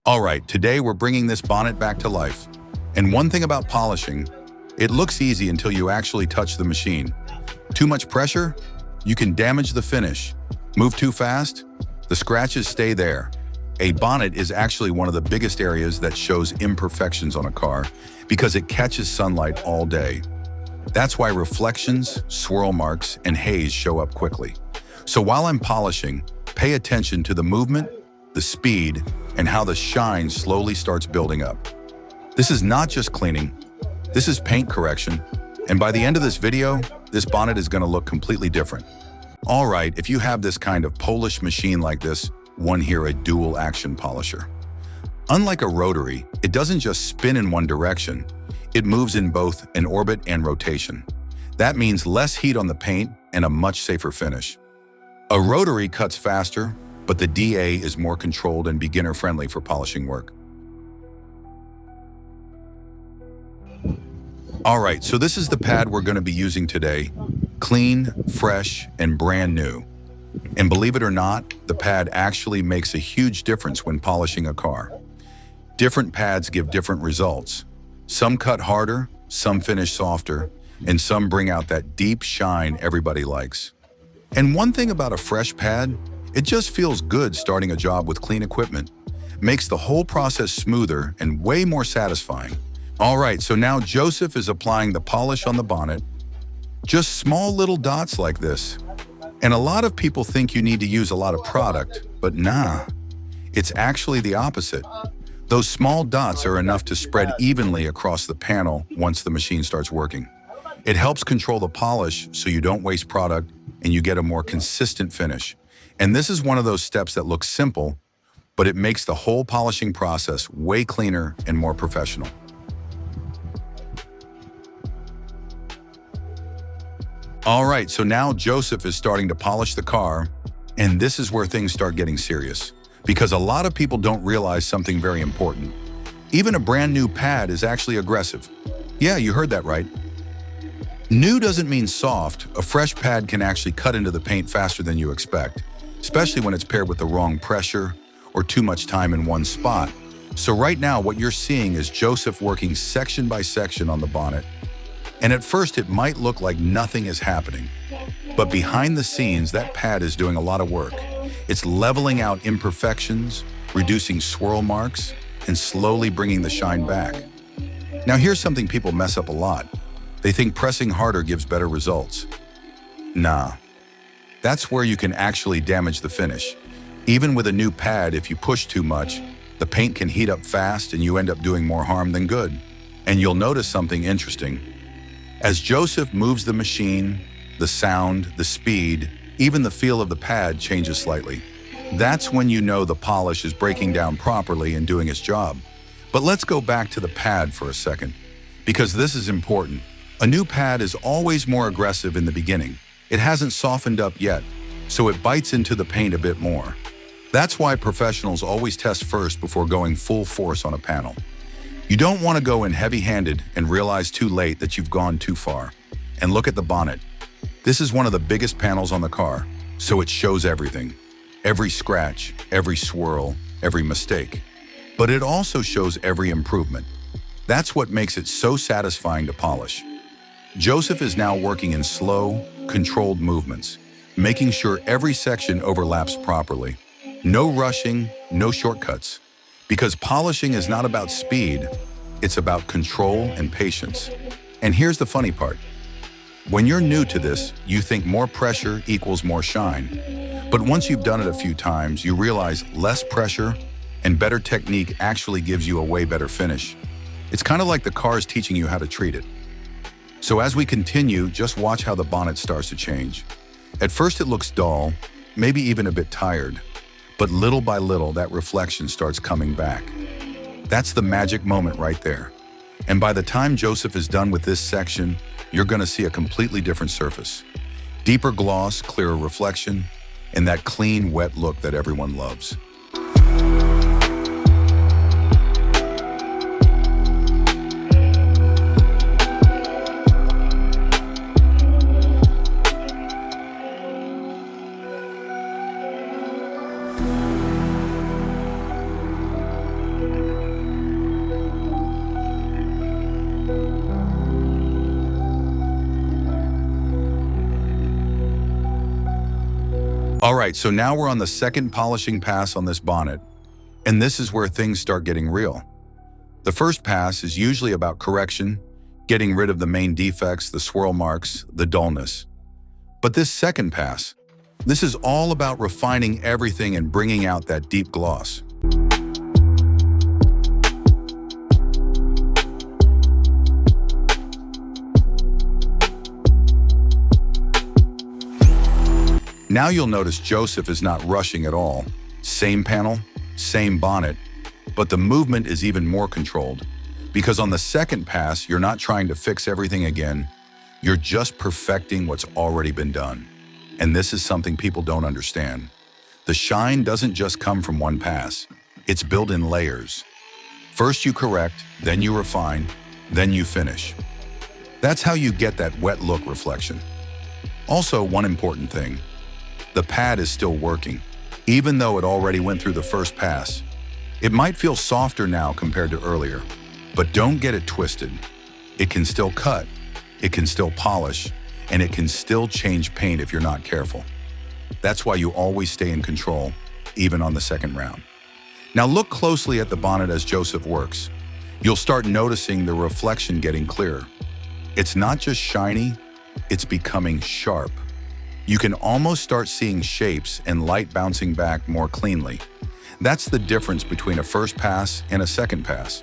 All right, today we're bringing this bonnet back to life. And one thing about polishing, it looks easy until you actually touch the machine. Too much pressure? You can damage the finish. Move too fast? The scratches stay there. A bonnet is actually one of the biggest areas that shows imperfections on a car because it catches sunlight all day. That's why reflections, swirl marks, and haze show up quickly. So while I'm polishing, pay attention to the movement, the speed, and how the shine slowly starts building up. This is not just cleaning, this is paint correction, and by the end of this video, this bonnet is going to look completely different. All right, if you have this kind of Polish machine like this, one here a dual action polisher. Unlike a rotary, it doesn't just spin in one direction, it moves in both an orbit and rotation. That means less heat on the paint and a much safer finish. A rotary cuts faster, but the DA is more controlled and beginner-friendly for polishing work. All right, so this is the pad we're going to be using today. Clean, fresh, and brand new. And believe it or not, the pad actually makes a huge difference when polishing a car. Different pads give different results. Some cut harder, some finish softer, and some bring out that deep shine everybody likes. And one thing about a fresh pad, it just feels good starting a job with clean equipment. Makes the whole process smoother and way more satisfying. All right, so now Joseph is applying the polish on the bonnet. Just small little dots like this. And a lot of people think you need to use a lot of product, but nah, it's actually the opposite. Those small dots are enough to spread evenly across the panel once the machine starts working. It helps control the polish so you don't waste product and you get a more consistent finish. And this is one of those steps that looks simple, but it makes the whole polishing process way cleaner and more professional. All right, so now Joseph is starting to polish the car, and this is where things start getting serious, because a lot of people don't realize something very important. Even a brand new pad is actually aggressive. Yeah, you heard that right. New doesn't mean soft. A fresh pad can actually cut into the paint faster than you expect, especially when it's paired with the wrong pressure or too much time in one spot. So right now, what you're seeing is Joseph working section by section on the bonnet. And at first, it might look like nothing is happening. But behind the scenes, that pad is doing a lot of work. It's leveling out imperfections, reducing swirl marks, and slowly bringing the shine back. Now here's something people mess up a lot. They think pressing harder gives better results. Nah. That's where you can actually damage the finish. Even with a new pad, if you push too much, the paint can heat up fast and you end up doing more harm than good. And you'll notice something interesting. As Joseph moves the machine, the sound, the speed, even the feel of the pad changes slightly. That's when you know the polish is breaking down properly and doing its job. But let's go back to the pad for a second, because this is important. A new pad is always more aggressive in the beginning. It hasn't softened up yet, so it bites into the paint a bit more. That's why professionals always test first before going full force on a panel. You don't want to go in heavy-handed and realize too late that you've gone too far. And look at the bonnet. This is one of the biggest panels on the car, so it shows everything. Every scratch, every swirl, every mistake. But it also shows every improvement. That's what makes it so satisfying to polish. Joseph is now working in slow, controlled movements, making sure every section overlaps properly. No rushing, no shortcuts. Because polishing is not about speed, it's about control and patience. And here's the funny part. When you're new to this, you think more pressure equals more shine. But once you've done it a few times, you realize less pressure and better technique actually gives you a way better finish. It's kind of like the car is teaching you how to treat it. So as we continue, just watch how the bonnet starts to change. At first it looks dull, maybe even a bit tired. But little by little, that reflection starts coming back. That's the magic moment right there. And by the time Joseph is done with this section, you're going to see a completely different surface. Deeper gloss, clearer reflection, and that clean, wet look that everyone loves. All right, so now we're on the second polishing pass on this bonnet, and this is where things start getting real. The first pass is usually about correction, getting rid of the main defects, the swirl marks, the dullness. But this second pass, this is all about refining everything and bringing out that deep gloss. Now you'll notice Joseph is not rushing at all. Same panel, same bonnet, but the movement is even more controlled. Because on the second pass, you're not trying to fix everything again, you're just perfecting what's already been done. And this is something people don't understand. The shine doesn't just come from one pass, it's built in layers. First you correct, then you refine, then you finish. That's how you get that wet look reflection. Also, one important thing. The pad is still working, even though it already went through the first pass. It might feel softer now compared to earlier, but don't get it twisted. It can still cut, it can still polish, and it can still change paint if you're not careful. That's why you always stay in control, even on the second round. Now look closely at the bonnet as Joseph works. You'll start noticing the reflection getting clearer. It's not just shiny, it's becoming sharp. You can almost start seeing shapes and light bouncing back more cleanly. That's the difference between a first pass and a second pass.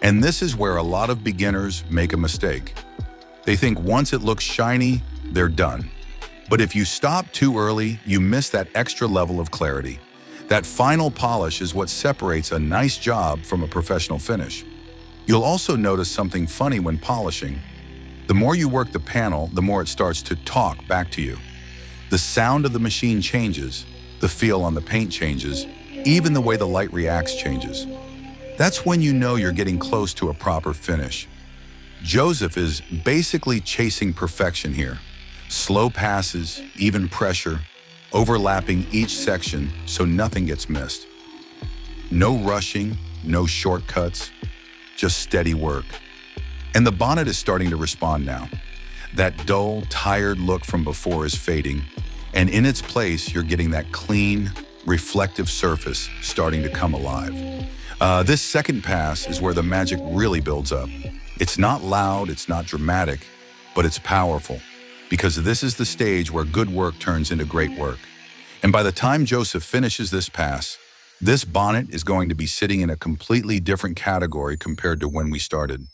And this is where a lot of beginners make a mistake. They think once it looks shiny, they're done. But if you stop too early, you miss that extra level of clarity. That final polish is what separates a nice job from a professional finish. You'll also notice something funny when polishing. The more you work the panel, the more it starts to talk back to you. The sound of the machine changes, the feel on the paint changes, even the way the light reacts changes. That's when you know you're getting close to a proper finish. Joseph is basically chasing perfection here. Slow passes, even pressure, overlapping each section so nothing gets missed. No rushing, no shortcuts, just steady work. And the bonnet is starting to respond now. That dull, tired look from before is fading, and in its place, you're getting that clean, reflective surface starting to come alive. This second pass is where the magic really builds up. It's not loud, it's not dramatic, but it's powerful, because this is the stage where good work turns into great work. And by the time Joseph finishes this pass, this bonnet is going to be sitting in a completely different category compared to when we started.